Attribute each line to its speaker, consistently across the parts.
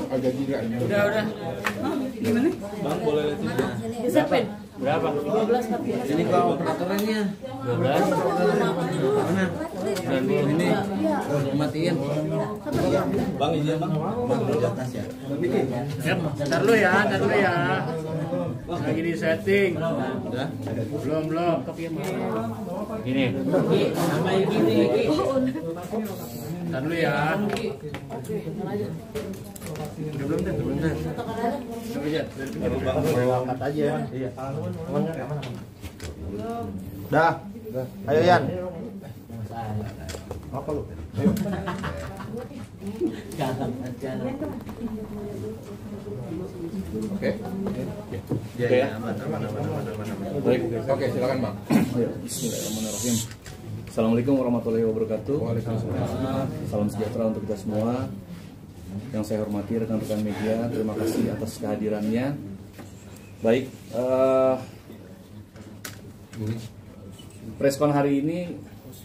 Speaker 1: Agak gila ini.
Speaker 2: Udah.
Speaker 3: Gimana?
Speaker 2: Bang boleh lihat ini.
Speaker 3: Siapin.
Speaker 2: Berapa?
Speaker 3: 12 tapi.
Speaker 4: Ini kok operatornya
Speaker 2: 12.
Speaker 4: mana?
Speaker 2: Dan ini
Speaker 4: Matiin.
Speaker 2: Bang izin Bang.
Speaker 4: Bang di atas ya.
Speaker 2: Ntar dulu ya. Lagi di setting.
Speaker 4: Udah.
Speaker 2: Belum. Gini.
Speaker 3: Sama gini.
Speaker 2: Ntar dulu ya. Belum deh. Coba aja.
Speaker 4: Angkat aja. Iya. Dah. Ayo Yan. Apa lu? Ayo.
Speaker 3: Jalan aja.
Speaker 1: Oke.
Speaker 4: Ya, aman.
Speaker 1: Baik. Oke, silakan Bang.
Speaker 5: Bismillahirrahmanirrahim. Assalamualaikum warahmatullahi wabarakatuh. Salam sejahtera untuk kita semua. Yang saya hormati rekan-rekan media, terima kasih atas kehadirannya. Baik, preskon hari ini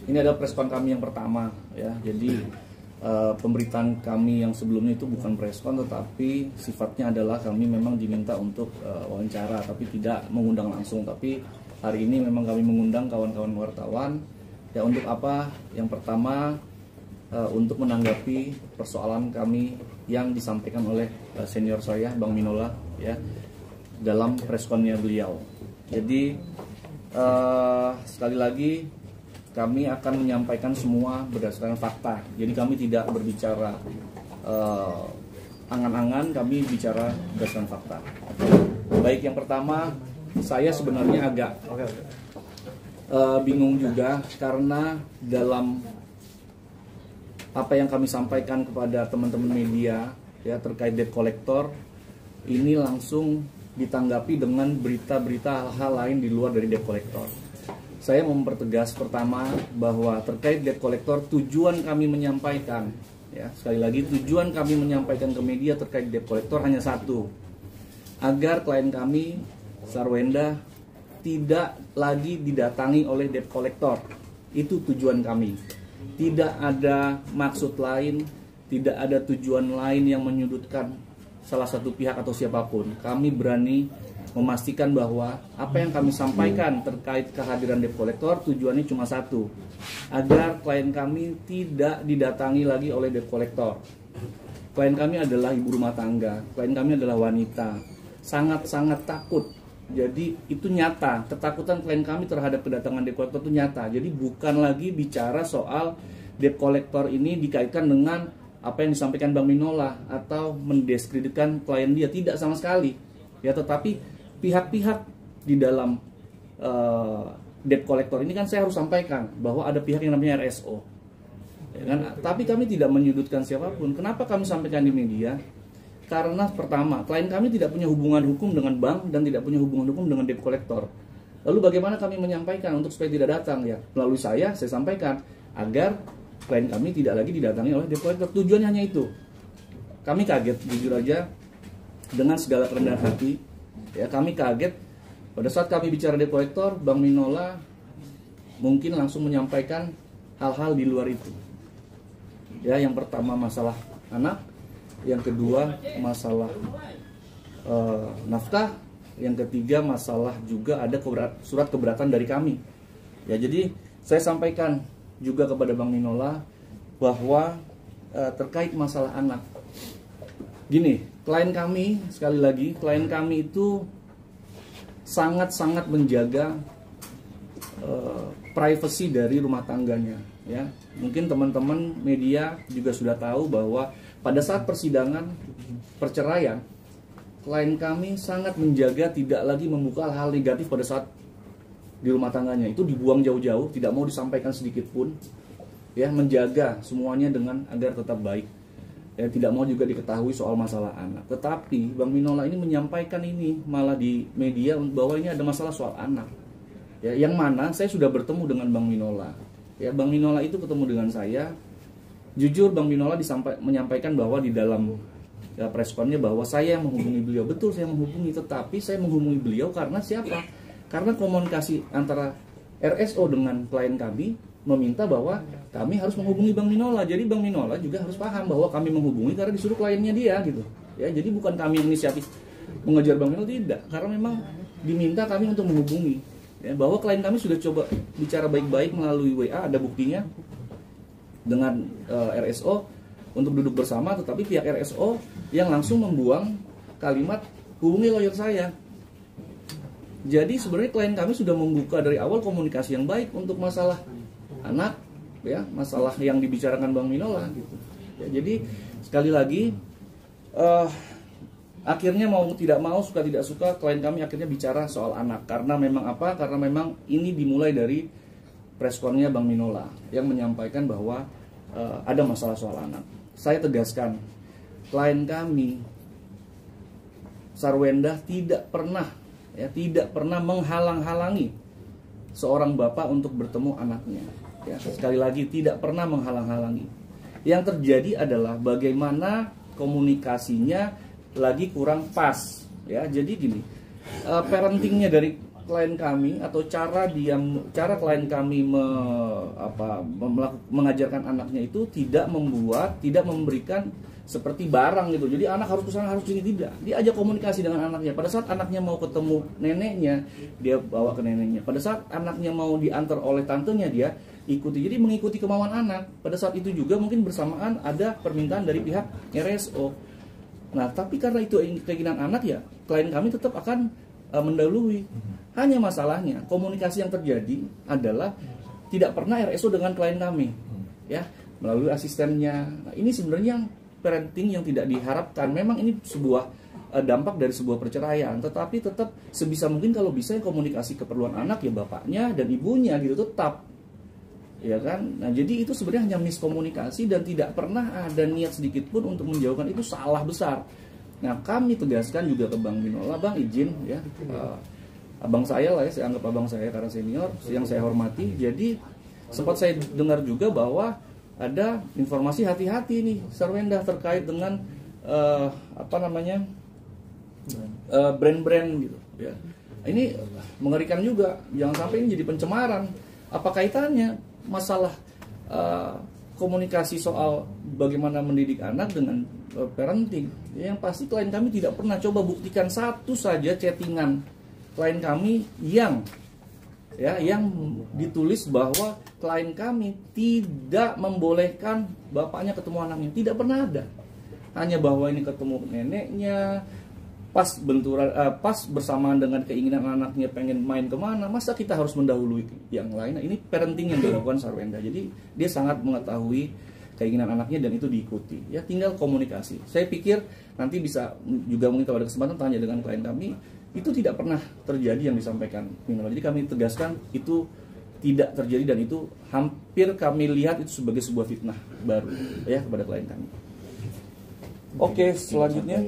Speaker 5: adalah preskon kami yang pertama ya. Jadi pemberitaan kami yang sebelumnya itu bukan preskon, tetapi sifatnya adalah kami memang diminta untuk wawancara, tapi tidak mengundang langsung. Tapi hari ini memang kami mengundang kawan-kawan wartawan. Ya, untuk apa? Yang pertama, untuk menanggapi persoalan kami yang disampaikan oleh senior saya, Bang Minola, ya, dalam preskonnya beliau. Jadi sekali lagi kami akan menyampaikan semua berdasarkan fakta. Jadi kami tidak berbicara angan-angan, kami bicara berdasarkan fakta. Baik, yang pertama, saya sebenarnya agak bingung juga karena dalam apa yang kami sampaikan kepada teman-teman media ya terkait debt collector ini langsung ditanggapi dengan berita-berita hal-hal lain di luar dari debt collector. Saya mau mempertegas pertama bahwa terkait debt collector tujuan kami menyampaikan ya, sekali lagi tujuan kami menyampaikan ke media terkait debt collector hanya satu, agar klien kami Sarwenda tidak lagi didatangi oleh debt collector. Itu tujuan kami. Tidak ada maksud lain, tidak ada tujuan lain yang menyudutkan salah satu pihak atau siapapun. Kami berani memastikan bahwa apa yang kami sampaikan terkait kehadiran debt collector tujuannya cuma satu, agar klien kami tidak didatangi lagi oleh debt collector. Klien kami adalah ibu rumah tangga, klien kami adalah wanita, sangat-sangat takut. Jadi itu nyata, ketakutan klien kami terhadap kedatangan debt collector itu nyata. Jadi bukan lagi bicara soal debt collector ini dikaitkan dengan apa yang disampaikan Bang Minola atau mendiskreditkan klien dia, tidak sama sekali. Ya, tetapi pihak-pihak di dalam debt collector ini kan saya harus sampaikan bahwa ada pihak yang namanya RSO. Ya kan? Tapi kami tidak menyudutkan siapapun. Kenapa kami sampaikan di media? Karena pertama, klien kami tidak punya hubungan hukum dengan bank dan tidak punya hubungan hukum dengan debt collector. Lalu bagaimana kami menyampaikan untuk supaya tidak datang ya? Melalui saya sampaikan agar klien kami tidak lagi didatangi oleh debt collector. Tujuannya hanya itu. Kami kaget, jujur aja, dengan segala kerendahan hati. Ya, kami kaget pada saat kami bicara debt collector, Bang Minola mungkin langsung menyampaikan hal-hal di luar itu. Ya, yang pertama masalah anak, yang kedua masalah nafkah, yang ketiga masalah juga ada surat keberatan dari kami. Ya, jadi saya sampaikan juga kepada Bang Minola bahwa terkait masalah anak. Gini, klien kami sekali lagi, klien kami itu sangat-sangat menjaga privasi dari rumah tangganya. Ya, mungkin teman-teman media juga sudah tahu bahwa pada saat persidangan perceraian, klien kami sangat menjaga tidak lagi membuka hal-hal negatif pada saat di rumah tangganya. Itu dibuang jauh-jauh, tidak mau disampaikan sedikit pun. Ya, menjaga semuanya dengan agar tetap baik. Ya, tidak mau juga diketahui soal masalah anak. Tetapi Bang Minola ini menyampaikan ini malah di media bahwa ini ada masalah soal anak. Ya, yang mana saya sudah bertemu dengan Bang Minola. Ya, Bang Minola itu ketemu dengan saya. Jujur Bang Minola menyampaikan bahwa di dalam ya, preskonnya bahwa saya menghubungi beliau. Betul, saya menghubungi, tetapi saya menghubungi beliau karena siapa? Karena komunikasi antara RSO dengan klien kami meminta bahwa kami harus menghubungi Bang Minola. Jadi Bang Minola juga harus paham bahwa kami menghubungi karena disuruh kliennya dia gitu. Ya, jadi bukan kami yang inisiatif mengejar Bang Minola, tidak. Karena memang diminta kami untuk menghubungi. Ya, bahwa klien kami sudah coba bicara baik-baik melalui WA, ada buktinya dengan RSO untuk duduk bersama, tetapi pihak RSO yang langsung membuang kalimat hubungi lawyer saya. Jadi sebenarnya klien kami sudah membuka dari awal komunikasi yang baik untuk masalah anak, ya, masalah yang dibicarakan Bang Minola gitu. Ya, jadi sekali lagi akhirnya mau tidak mau, suka tidak suka, klien kami akhirnya bicara soal anak. Karena memang apa? Karena memang ini dimulai dari preskonnya Bang Minola yang menyampaikan bahwa ada masalah soal anak. Saya tegaskan, klien kami Sarwenda tidak pernah menghalang-halangi seorang bapak untuk bertemu anaknya. Ya, sekali lagi tidak pernah menghalang-halangi. Yang terjadi adalah bagaimana komunikasinya lagi kurang pas. Ya, jadi gini, parentingnya dari klien kami atau cara klien kami mengajarkan anaknya itu tidak memberikan seperti barang gitu. Jadi anak harus kesana, harus sini, tidak. Dia ajak komunikasi dengan anaknya. Pada saat anaknya mau ketemu neneknya, dia bawa ke neneknya. Pada saat anaknya mau diantar oleh tantenya, dia ikuti. Jadi mengikuti kemauan anak. Pada saat itu juga mungkin bersamaan ada permintaan dari pihak RSO. Nah, tapi karena itu keinginan anak, ya klien kami tetap akan mendahului. Hanya masalahnya komunikasi yang terjadi adalah tidak pernah RSO dengan klien kami, ya, melalui asistennya. Nah, ini sebenarnya yang parenting yang tidak diharapkan. Memang ini sebuah dampak dari sebuah perceraian, tetapi tetap sebisa mungkin kalau bisa komunikasi keperluan anak, ya bapaknya dan ibunya gitu tetap, ya kan. Nah, jadi itu sebenarnya hanya miskomunikasi dan tidak pernah ada niat sedikit pun untuk menjauhkan. Itu salah besar. Nah, kami tegaskan juga ke Bang Minola, Bang izin ya, abang saya lah ya, saya anggap abang saya karena senior yang saya hormati. Jadi sempat saya dengar juga bahwa ada informasi hati-hati nih Sarwenda terkait dengan brand-brand gitu ya. Ini mengerikan juga, jangan sampai ini jadi pencemaran. Apa kaitannya masalah komunikasi soal bagaimana mendidik anak dengan parenting? Yang pasti klien kami tidak pernah coba buktikan satu saja chattingan klien kami yang ditulis bahwa klien kami tidak membolehkan bapaknya ketemu anaknya. Tidak pernah ada. Hanya bahwa ini ketemu neneknya, pas bersamaan dengan keinginan anaknya pengen main kemana. Masa kita harus mendahului yang lain? Nah, ini parenting yang dilakukan Sarwenda. Jadi dia sangat mengetahui keinginan anaknya dan itu diikuti. Ya, tinggal komunikasi. Saya pikir nanti bisa juga mungkin kalau ada kesempatan tanya dengan klien kami. Itu tidak pernah terjadi yang disampaikan Minola. Jadi kami tegaskan itu tidak terjadi dan itu hampir kami lihat itu sebagai sebuah fitnah baru ya kepada klien kami. Oke, selanjutnya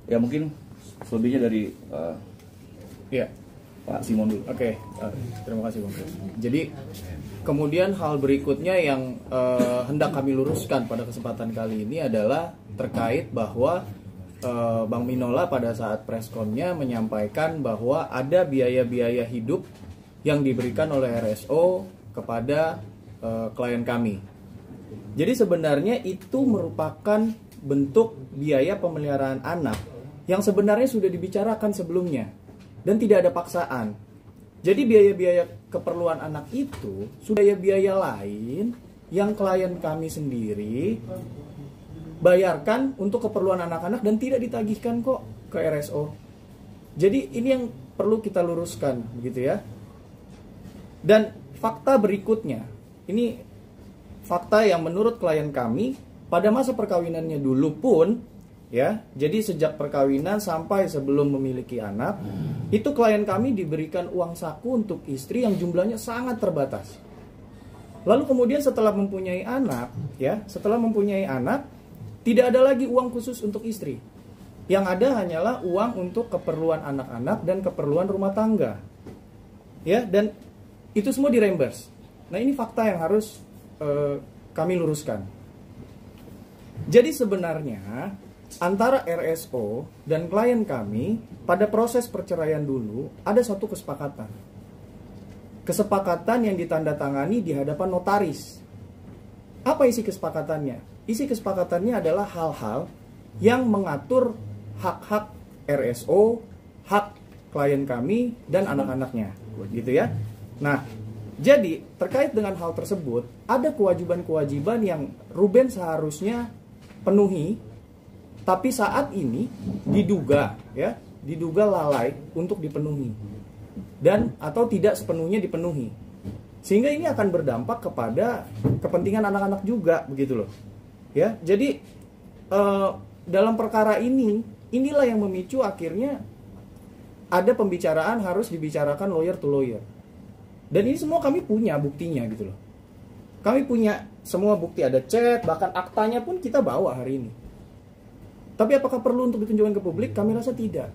Speaker 5: ya mungkin selebihnya dari
Speaker 6: ya
Speaker 5: Pak Simon dulu.
Speaker 6: Oke, terima kasih Bang. Jadi kemudian hal berikutnya yang hendak kami luruskan pada kesempatan kali ini adalah terkait bahwa Bang Minola pada saat preskonnya menyampaikan bahwa ada biaya-biaya hidup yang diberikan oleh RSO kepada klien kami. Jadi sebenarnya itu merupakan bentuk biaya pemeliharaan anak yang sebenarnya sudah dibicarakan sebelumnya dan tidak ada paksaan. Jadi biaya-biaya keperluan anak itu sudah biaya lain yang klien kami sendiri bayarkan untuk keperluan anak-anak dan tidak ditagihkan kok ke RSO. Jadi ini yang perlu kita luruskan begitu ya. Dan fakta berikutnya, ini fakta yang menurut klien kami pada masa perkawinannya dulu pun ya, jadi sejak perkawinan sampai sebelum memiliki anak, itu klien kami diberikan uang saku untuk istri yang jumlahnya sangat terbatas. Lalu kemudian setelah mempunyai anak, tidak ada lagi uang khusus untuk istri. Yang ada hanyalah uang untuk keperluan anak-anak dan keperluan rumah tangga. Ya, dan itu semua direimburse. Nah, ini fakta yang harus kami luruskan. Jadi sebenarnya antara RSO dan klien kami pada proses perceraian dulu ada satu kesepakatan. kesepakatan yang ditandatangani di hadapan notaris. Apa isi kesepakatannya? Isi kesepakatannya adalah hal-hal yang mengatur hak-hak RSO, hak klien kami dan anak-anaknya, gitu ya. Nah, jadi terkait dengan hal tersebut ada kewajiban-kewajiban yang Ruben seharusnya penuhi, tapi saat ini diduga lalai untuk dipenuhi dan atau tidak sepenuhnya dipenuhi, sehingga ini akan berdampak kepada kepentingan anak-anak juga, begitu loh ya. Jadi dalam perkara inilah yang memicu akhirnya ada pembicaraan harus dibicarakan lawyer to lawyer, dan ini semua kami punya buktinya, gitu loh. Kami punya semua bukti, ada chat, bahkan aktanya pun kita bawa hari ini. Tapi apakah perlu untuk ditunjukkan ke publik? Kami rasa tidak.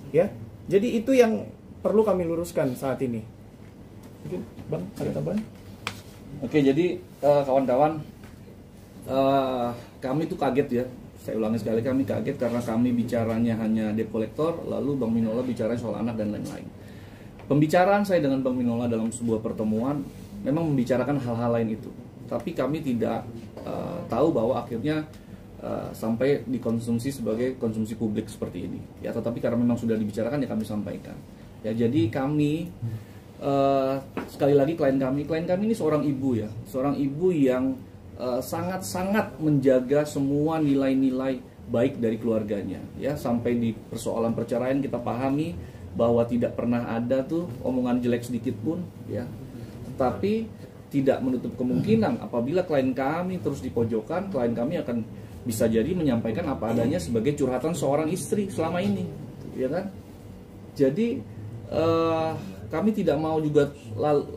Speaker 6: Ya, jadi itu yang perlu kami luruskan saat ini. Mungkin Bang ada tambahan?
Speaker 5: Oke, jadi kawan-kawan, kami tuh kaget ya. Saya ulangi sekali, kami kaget karena kami bicaranya hanya debt collector, lalu Bang Minola bicara soal anak dan lain-lain. Pembicaraan saya dengan Bang Minola dalam sebuah pertemuan memang membicarakan hal-hal lain itu. Tapi kami tidak tahu bahwa akhirnya sampai dikonsumsi sebagai konsumsi publik seperti ini. Ya, tetapi karena memang sudah dibicarakan ya kami sampaikan. Ya, jadi kami sekali lagi klien kami ini seorang ibu ya, seorang ibu yang sangat-sangat menjaga semua nilai-nilai baik dari keluarganya. Ya, sampai di persoalan perceraian kita pahami bahwa tidak pernah ada tuh omongan jelek sedikit pun, ya. Tetapi tidak menutup kemungkinan apabila klien kami terus dipojokkan, klien kami akan bisa jadi menyampaikan apa adanya sebagai curhatan seorang istri selama ini, ya kan? Jadi kami tidak mau juga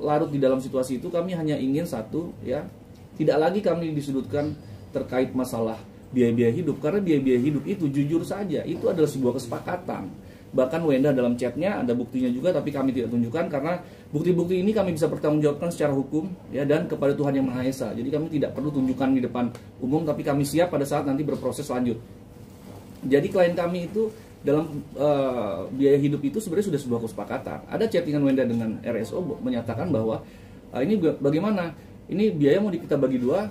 Speaker 5: larut di dalam situasi itu. Kami hanya ingin satu, ya, tidak lagi kami disudutkan terkait masalah biaya-biaya hidup, karena biaya-biaya hidup itu jujur saja itu adalah sebuah kesepakatan. Bahkan Wenda dalam chatnya ada buktinya juga, tapi kami tidak tunjukkan karena bukti-bukti ini kami bisa pertanggungjawabkan secara hukum, ya, dan kepada Tuhan Yang Maha Esa. Jadi kami tidak perlu tunjukkan di depan umum, tapi kami siap pada saat nanti berproses lanjut. Jadi klien kami itu dalam biaya hidup itu sebenarnya sudah sebuah kesepakatan. Ada chattingan Wenda dengan RSO menyatakan bahwa ini bagaimana? Ini biaya mau kita bagi dua.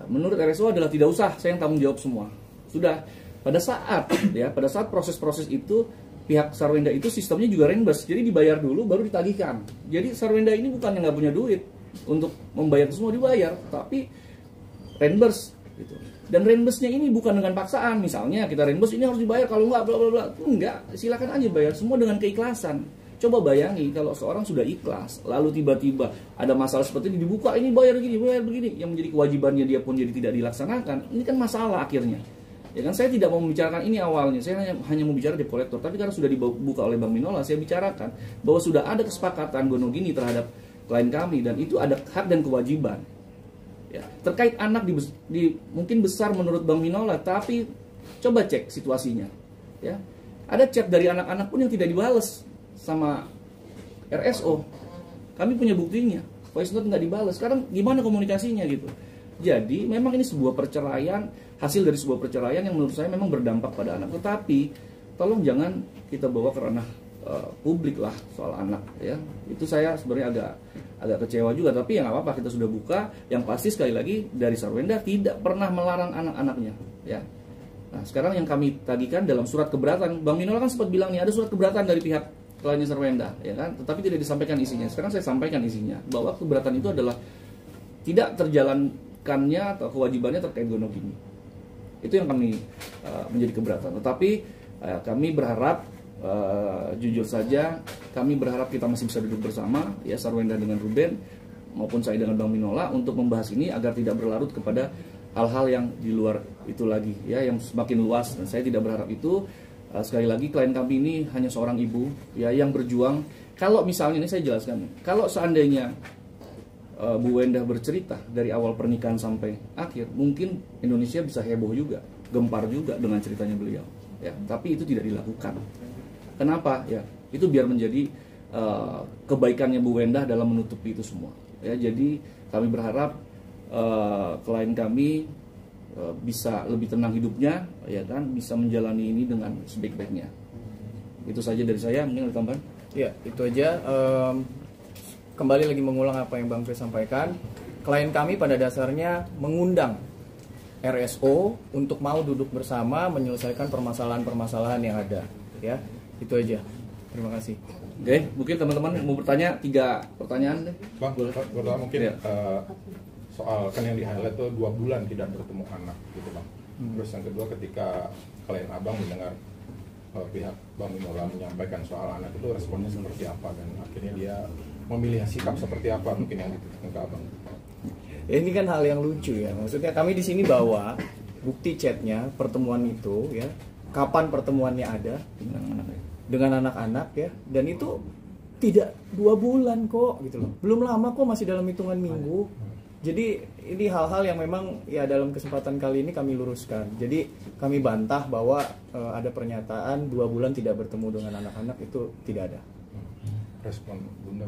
Speaker 5: Menurut RSO adalah tidak usah, saya yang tanggung jawab semua. Sudah pada saat proses-proses itu pihak Sarwenda itu sistemnya juga reimburse, jadi dibayar dulu baru ditagihkan. Jadi Sarwenda ini bukan yang nggak punya duit untuk membayar semua, dibayar, tapi reimburse gitu. Dan reimburse-nya ini bukan dengan paksaan, misalnya kita reimburse ini harus dibayar, kalau nggak bla bla bla. Enggak, silakan aja bayar semua dengan keikhlasan. Coba bayangi kalau seorang sudah ikhlas, lalu tiba-tiba ada masalah seperti ini dibuka, ini bayar gini, bayar begini, yang menjadi kewajibannya dia pun jadi tidak dilaksanakan. Ini kan masalah akhirnya. Ya kan, saya tidak mau membicarakan ini awalnya, saya hanya mau bicara debt collector. Tapi karena sudah dibuka oleh Bang Minola, saya bicarakan bahwa sudah ada kesepakatan gonogini terhadap klien kami, dan itu ada hak dan kewajiban. Ya, terkait anak mungkin besar menurut Bang Minola, tapi coba cek situasinya. Ya, ada chat dari anak-anak pun yang tidak dibalas sama RSO. Kami punya buktinya, voice note nggak dibalas. Sekarang gimana komunikasinya gitu? Jadi memang ini sebuah perceraian, hasil dari sebuah perceraian yang menurut saya memang berdampak pada anak. Tetapi tolong jangan kita bawa ke ranah publik lah soal anak, ya. Itu saya sebenarnya agak kecewa juga. Tapi yang nggak apa-apa, kita sudah buka. Yang pasti sekali lagi dari Sarwenda tidak pernah melarang anak-anaknya, ya. Nah, sekarang yang kami tagihkan dalam surat keberatan, Bang Minola kan sempat bilang nih ada surat keberatan dari pihak kliennya Sarwenda, ya kan. Tetapi tidak disampaikan isinya. Sekarang saya sampaikan isinya, bahwa keberatan itu adalah tidak terjalankannya atau kewajibannya terkait gonogini. Itu yang kami menjadi keberatan. Tetapi kami berharap, jujur saja, kami berharap kita masih bisa duduk bersama, ya, Sarwenda dengan Ruben maupun saya dengan Bang Minola untuk membahas ini agar tidak berlarut kepada hal-hal yang di luar itu lagi, ya, yang semakin luas. Dan saya tidak berharap itu. Sekali lagi, klien kami ini hanya seorang ibu, ya, yang berjuang. Kalau misalnya ini saya jelaskan, kalau seandainya Bu Wenda bercerita dari awal pernikahan sampai akhir, mungkin Indonesia bisa heboh juga, gempar juga dengan ceritanya beliau, ya. Tapi itu tidak dilakukan. Kenapa? Ya, itu biar menjadi kebaikannya Bu Wenda dalam menutupi itu semua, ya. Jadi kami berharap klien kami bisa lebih tenang hidupnya, ya kan, bisa menjalani ini dengan sebaik-baiknya. Itu saja dari saya. Mungkin ada tambahan?
Speaker 6: Ya, itu aja. kembali lagi mengulang apa yang Bang Fre sampaikan. Klien kami pada dasarnya mengundang RSO untuk mau duduk bersama menyelesaikan permasalahan-permasalahan yang ada. Ya, itu aja. Terima kasih.
Speaker 5: Oke, mungkin teman-teman mau bertanya 3 pertanyaan deh.
Speaker 1: Bang, pertama mungkin
Speaker 5: Iya.
Speaker 1: soal kan yang di highlight tuh 2 bulan tidak bertemu anak gitu bang. Terus yang kedua ketika klien abang mendengar pihak Bang Minola menyampaikan soal anak itu responnya seperti apa dan akhirnya dia memilih sikap seperti apa mungkin yang ditutupkan ke abang.
Speaker 6: Ya, ini kan hal yang lucu ya. Maksudnya kami di sini bawa bukti chatnya pertemuan itu ya. Kapan pertemuannya ada dengan anak-anak ya. Dan itu tidak 2 bulan kok gitu loh. Belum lama kok, masih dalam hitungan minggu. Jadi ini hal-hal yang memang ya dalam kesempatan kali ini kami luruskan. Jadi kami bantah bahwa ada pernyataan 2 bulan tidak bertemu dengan anak-anak, itu tidak ada.
Speaker 1: Respon Bunda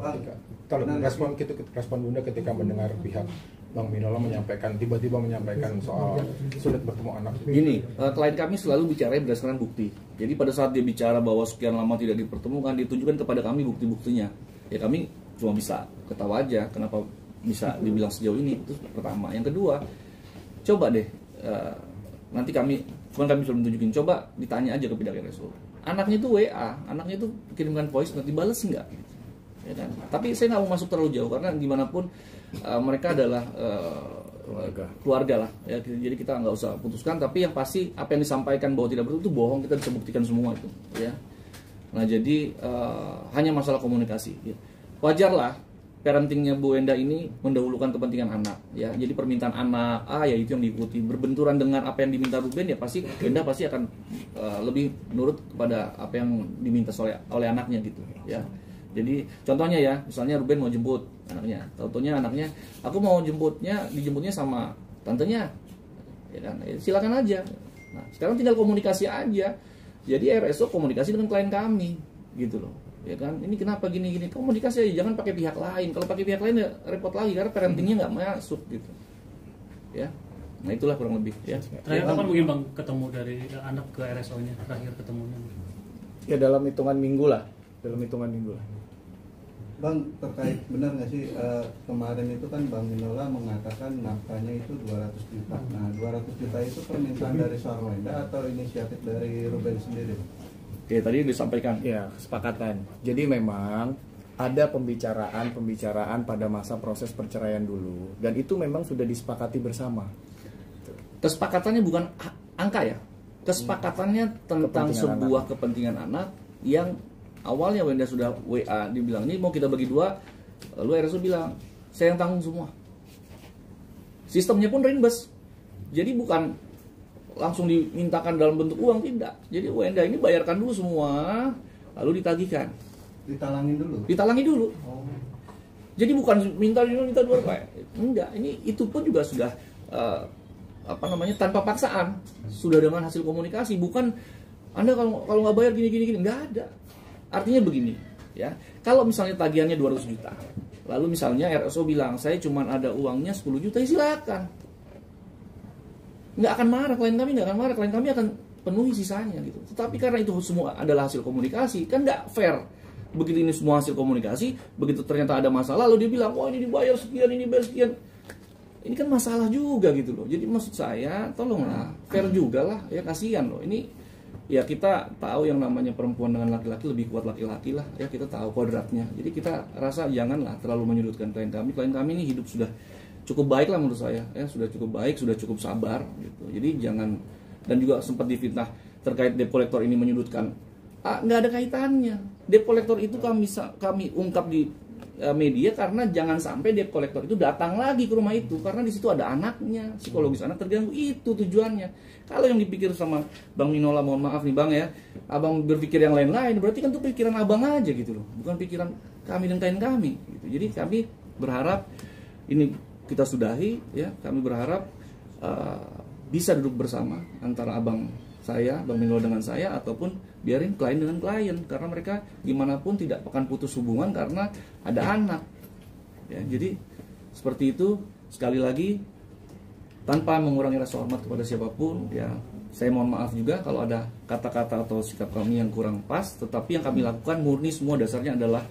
Speaker 1: respon Bunda ketika mendengar pihak Bang Minola tiba-tiba menyampaikan soal sulit bertemu anak.
Speaker 5: Gini, klien kami selalu bicara berdasarkan bukti. Jadi pada saat dia bicara bahwa sekian lama tidak dipertemukan, ditunjukkan kepada kami bukti-buktinya. Ya kami cuma bisa ketawa aja kenapa bisa dibilang sejauh ini. Itu pertama. Yang kedua, coba deh nanti kami sudah tunjukin, coba ditanya aja ke pihak RSO. Anaknya itu WA, anaknya itu kirimkan voice, nanti bales nggak? Ya kan? Tapi saya nggak mau masuk terlalu jauh karena gimana pun mereka adalah keluarga lah. Ya, jadi kita nggak usah putuskan. Tapi yang pasti apa yang disampaikan bahwa tidak bertemu itu bohong, kita bisa buktikan semua itu. Ya. Nah jadi hanya masalah komunikasi. Ya. Wajarlah parentingnya Bu Wenda ini mendahulukan kepentingan anak. Ya, jadi permintaan anak ya itu yang diikuti. Berbenturan dengan apa yang diminta Ruben ya pasti Wenda pasti akan lebih nurut kepada apa yang diminta oleh anaknya gitu. Ya. Jadi contohnya ya, misalnya Ruben mau jemput anaknya, tahu-taunya anaknya, aku mau dijemputnya sama tantenya, ya kan? Silakan aja. Nah, sekarang tinggal komunikasi aja. Jadi RSO komunikasi dengan klien kami, gitu loh, ya kan? Ini kenapa gini-gini? Komunikasi aja, jangan pakai pihak lain. Kalau pakai pihak lain ya repot lagi karena parentingnya nggak masuk, gitu. Ya, nah itulah kurang lebih. Ya.
Speaker 2: Terakhir kapan mungkin Bang ketemu dari anak ke RSO-nya? Terakhir ketemunya?
Speaker 6: Ya dalam hitungan minggu lah.
Speaker 7: Bang, terkait benar nggak sih kemarin itu kan Bang Minola mengatakan nafkahnya itu 200 juta. Nah, 200 juta itu permintaan dari seorang Wenda atau inisiatif dari Ruben sendiri?
Speaker 5: Oke, tadi disampaikan.
Speaker 6: Ya, kesepakatan. Jadi memang ada pembicaraan pada masa proses perceraian dulu, dan itu memang sudah disepakati bersama.
Speaker 5: Kesepakatannya bukan angka ya. Kesepakatannya tentang sebuah kepentingan anak yang awalnya Wenda sudah WA dibilang ini mau kita bagi 2, lalu RSO bilang saya yang tanggung semua. Sistemnya pun reimburse. Jadi bukan langsung dimintakan dalam bentuk uang, tidak. Jadi Wenda ini bayarkan dulu semua, lalu ditagihkan. Ditalangi dulu.
Speaker 7: Oh.
Speaker 5: Jadi bukan minta 2 enggak. Itu pun juga sudah tanpa paksaan, sudah dengan hasil komunikasi. Bukan Anda kalau nggak bayar gini nggak ada. Artinya begini, ya. Kalau misalnya tagihannya 200 juta, lalu misalnya RSO bilang saya cuma ada uangnya 10 juta, ya silakan. Nggak akan marah, klien kami akan penuhi sisanya gitu. Tetapi karena itu semua adalah hasil komunikasi, kan nggak fair. Begitu ini semua hasil komunikasi, begitu ternyata ada masalah, lalu dia bilang, wah ini dibayar sekian, ini bayar sekian. Ini kan masalah juga gitu loh. Jadi maksud saya, tolonglah, fair juga lah, ya kasihan loh. Ini ya kita tahu yang namanya perempuan dengan laki-laki lebih kuat laki-laki lah, ya kita tahu kodratnya. Jadi kita rasa janganlah terlalu menyudutkan klien kami. Klien kami ini hidup sudah cukup baik lah menurut saya, ya sudah cukup baik, sudah cukup sabar gitu. Jadi jangan, dan juga sempat difitnah terkait debt collector ini menyudutkan. Nggak ada kaitannya. Debt collector itu kami ungkap di media karena jangan sampai debt collector itu datang lagi ke rumah itu, karena di situ ada anaknya, psikologis anak terganggu, itu tujuannya. Kalau yang dipikir sama Bang Minola, mohon maaf nih Bang ya, abang berpikir yang lain-lain, berarti kan itu pikiran abang aja gitu loh, bukan pikiran kami dan klien kami gitu. Jadi kami berharap ini kita sudahi, ya kami berharap bisa duduk bersama antara abang saya, Bang Minola dengan saya, ataupun biarin klien dengan klien, karena mereka gimana pun tidak akan putus hubungan karena ada anak. Ya, jadi seperti itu. Sekali lagi, tanpa mengurangi rasa hormat kepada siapapun, ya saya mohon maaf juga kalau ada kata-kata atau sikap kami yang kurang pas. Tetapi yang kami lakukan murni semua dasarnya adalah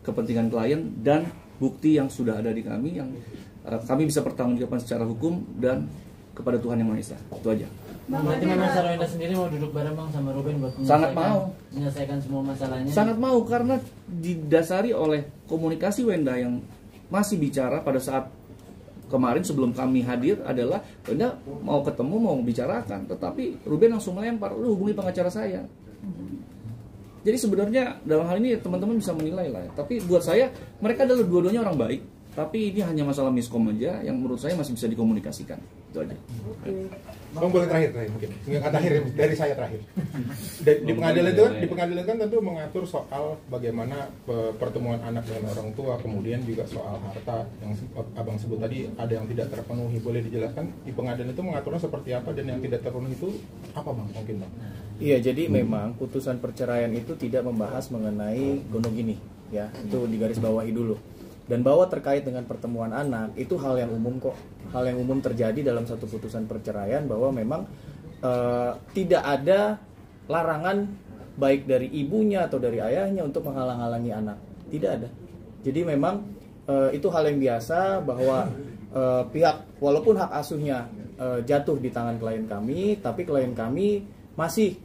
Speaker 5: kepentingan klien dan bukti yang sudah ada di kami yang kami bisa pertanggungjawabkan secara hukum dan kepada Tuhan Yang Maha Esa. Itu aja.
Speaker 3: Berarti memang Sarwenda sendiri mau duduk bareng Bang sama Ruben buat
Speaker 5: Sangat mau.
Speaker 3: menyelesaikan semua masalahnya.
Speaker 5: Sangat mau karena didasari oleh komunikasi Wenda yang masih bicara pada saat kemarin sebelum kami hadir adalah Wenda mau ketemu, mau membicarakan, tetapi Ruben langsung melempar, lu hubungi pengacara saya. Jadi sebenarnya dalam hal ini teman-teman bisa menilai lah. Tapi buat saya mereka adalah dua-duanya orang baik. Tapi ini hanya masalah miskom aja yang menurut saya masih bisa dikomunikasikan. Itu aja.
Speaker 1: Bang boleh terakhir mungkin. Nggak terakhir dari saya terakhir. Di pengadilan kan tentu mengatur soal bagaimana pertemuan anak dengan orang tua, kemudian juga soal harta yang Abang sebut tadi ada yang tidak terpenuhi. Boleh dijelaskan di pengadilan itu mengaturnya seperti apa dan yang tidak terpenuhi itu apa Bang? Mungkin Bang.
Speaker 6: Iya, jadi memang putusan perceraian itu tidak membahas mengenai gunung ini, ya. Itu digaris bawahi dulu. Dan bahwa terkait dengan pertemuan anak itu hal yang umum kok, hal yang umum terjadi dalam satu putusan perceraian bahwa memang tidak ada larangan baik dari ibunya atau dari ayahnya untuk menghalang-halangi anak, tidak ada. Jadi memang itu hal yang biasa bahwa pihak walaupun hak asuhnya jatuh di tangan klien kami, tapi klien kami masih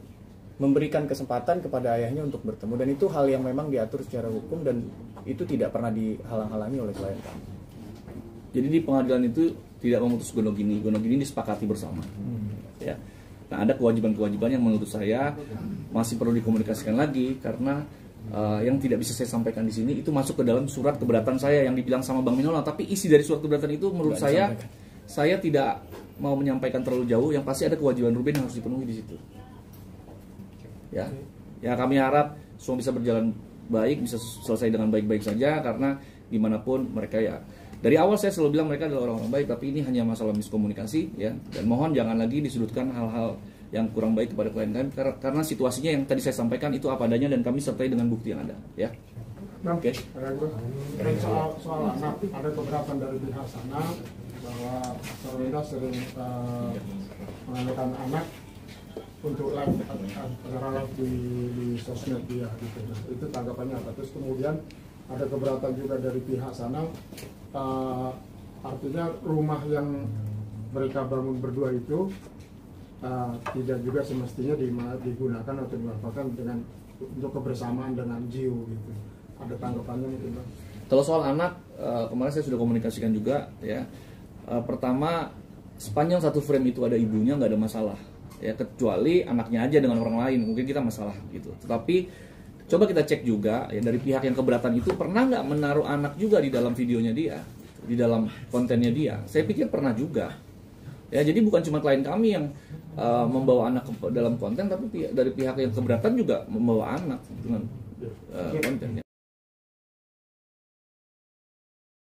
Speaker 6: memberikan kesempatan kepada ayahnya untuk bertemu, dan itu hal yang memang diatur secara hukum dan itu tidak pernah dihalang-halangi oleh klien kami.
Speaker 5: Jadi di pengadilan itu tidak memutus gonogini disepakati bersama. Ya. Nah, ada kewajiban-kewajiban yang menurut saya masih perlu dikomunikasikan lagi karena yang tidak bisa saya sampaikan di sini itu masuk ke dalam surat keberatan saya yang dibilang sama Bang Minola, tapi isi dari surat keberatan itu menurut saya tidak mau menyampaikan terlalu jauh. Yang pasti ada kewajiban Ruben yang harus dipenuhi di situ. Ya, kami harap semua bisa berjalan baik, bisa selesai dengan baik-baik saja karena dimanapun mereka ya. Dari awal saya selalu bilang mereka adalah orang-orang baik, tapi ini hanya masalah miskomunikasi ya. Dan mohon jangan lagi disudutkan hal-hal yang kurang baik kepada klien kami karena situasinya yang tadi saya sampaikan itu apa adanya dan kami sertai dengan bukti yang ada ya. Oke.
Speaker 8: Soal anak ada keberatan dari pihak sana bahwa Sarwenda sering mengandalkan anak untuk live acara live di sosmed dia gitu. Nah, itu tanggapannya apa? Terus kemudian ada keberatan juga dari pihak sana, artinya rumah yang mereka bangun berdua itu tidak juga semestinya digunakan atau dimanfaatkan dengan untuk kebersamaan dengan Jiu gitu. Ada tanggapannya mungkin Bang?
Speaker 5: Kalau soal anak kemarin saya sudah komunikasikan juga ya. Pertama sepanjang satu frame itu ada ibunya nggak ada masalah. Ya, kecuali anaknya aja dengan orang lain mungkin kita masalah gitu. Tetapi coba kita cek juga ya dari pihak yang keberatan itu pernah nggak menaruh anak juga di dalam videonya dia, di dalam kontennya dia. Saya pikir pernah juga. Ya, jadi bukan cuma klien kami yang membawa anak ke dalam konten, tapi dari pihak yang keberatan juga membawa anak dengan kontennya.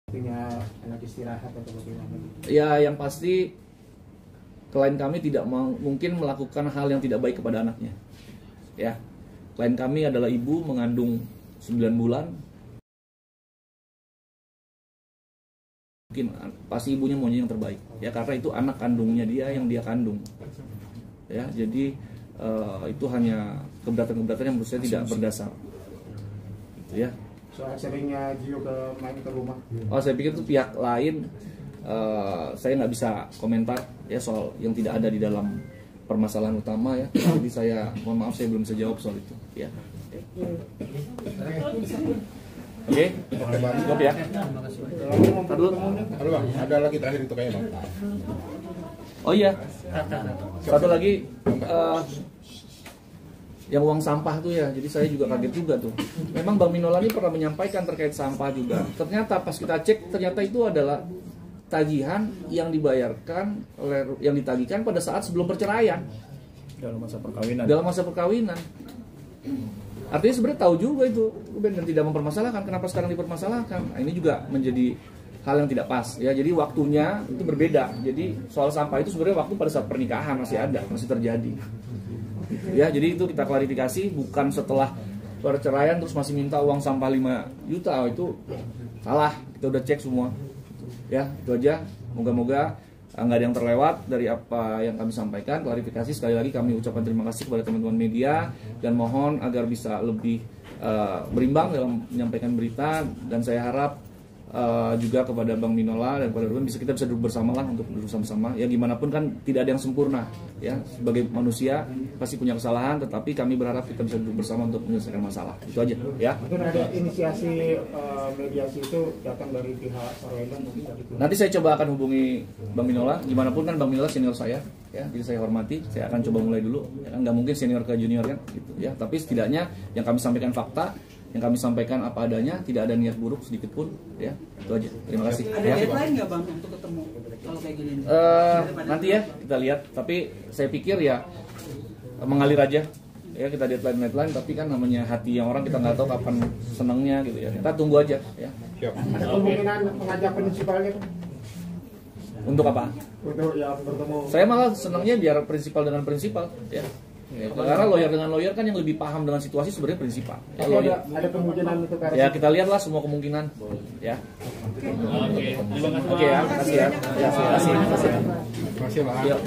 Speaker 8: Punya anak istirahat atau bagaimana?
Speaker 5: Ya, yang pasti klien kami tidak mungkin melakukan hal yang tidak baik kepada anaknya. Ya, klien kami adalah ibu mengandung 9 bulan. Mungkin pasti ibunya maunya yang terbaik. Ya, karena itu anak kandungnya dia yang dia kandung. Ya, jadi itu hanya keberatan-keberatan yang menurut saya tidak berdasar. Gitu ya.
Speaker 8: Soal seringnya Jiu main ke rumah.
Speaker 5: Oh, saya pikir itu pihak lain. Saya nggak bisa komentar ya soal yang tidak ada di dalam permasalahan utama ya. Jadi saya mohon maaf saya belum bisa jawab soal itu ya. Oke, cukup ya.
Speaker 1: Halo Bang, ada lagi terakhir itu kayaknya Bang.
Speaker 5: Oh iya, satu lagi yang uang sampah tuh ya. Jadi saya juga kaget juga tuh. Memang Bang Minola ini pernah menyampaikan terkait sampah juga. Ternyata pas kita cek ternyata itu adalah tagihan yang dibayarkan yang ditagihkan pada saat sebelum perceraian
Speaker 6: Dalam masa perkawinan.
Speaker 5: Artinya sebenarnya tahu juga itu dan tidak mempermasalahkan. Kenapa sekarang dipermasalahkan? Nah, ini juga menjadi hal yang tidak pas ya. Jadi waktunya itu berbeda. Jadi soal sampah itu sebenarnya waktu pada saat pernikahan masih ada, masih terjadi. Ya, jadi itu kita klarifikasi bukan setelah perceraian terus masih minta uang sampah 5 juta. Oh, itu salah. Kita udah cek semua. Ya, itu aja. Moga-moga nggak ada yang terlewat dari apa yang kami sampaikan. Klarifikasi sekali lagi kami ucapkan terima kasih kepada teman-teman media dan mohon agar bisa lebih berimbang dalam menyampaikan berita dan saya harap juga kepada Bang Minola dan kepada Ruben kita bisa duduk bersama lah untuk duduk sama-sama. Ya gimana pun kan tidak ada yang sempurna ya, sebagai manusia pasti punya kesalahan, tetapi kami berharap kita bisa duduk bersama untuk menyelesaikan masalah. Itu aja ya.
Speaker 8: Mungkin ada inisiasi mediasi itu datang dari pihak Sarwenda mungkin dari pihak.
Speaker 5: Nanti saya coba akan hubungi Bang Minola. Gimana pun kan Bang Minola senior saya ya, jadi saya hormati. Saya akan coba mulai dulu ya, nggak mungkin senior ke junior kan gitu ya, tapi setidaknya yang kami sampaikan fakta, yang kami sampaikan apa adanya, tidak ada niat buruk sedikit pun ya. Itu aja. Terima kasih.
Speaker 9: Ada
Speaker 5: Ya.
Speaker 9: deadline nggak Bang untuk ketemu kalau kayak gini?
Speaker 5: Nanti ya kita lihat, tapi saya pikir ya mengalir aja ya, kita deadline, tapi kan namanya hati yang orang kita nggak tahu kapan senangnya gitu ya. Kita tunggu aja ya.
Speaker 1: Siap.
Speaker 8: Ada kemungkinan mengajak prinsipalnya
Speaker 5: Untuk apa?
Speaker 8: untuk ya bertemu.
Speaker 5: Saya malah senangnya biar prinsipal dengan prinsipal ya. Ya, karena lawyer dengan lawyer kan yang lebih paham dengan situasi sebenarnya prinsipal. Ya,
Speaker 8: Tapi
Speaker 5: lawyer.
Speaker 8: ada kemungkinan untuk
Speaker 5: Ya kita lihatlah semua kemungkinan ya. Oke ya, kasih ya. Ya, kasih.
Speaker 1: Terima kasih lah.
Speaker 5: Ya.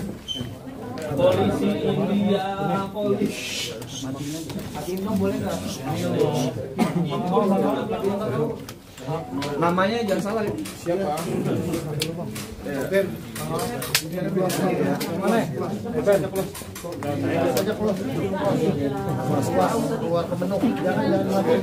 Speaker 3: Polisi India, polisi.
Speaker 5: Namanya jangan salah ya.
Speaker 1: Siapa?
Speaker 5: Mana ya?
Speaker 4: Keluar ke menu. Jangan lagi.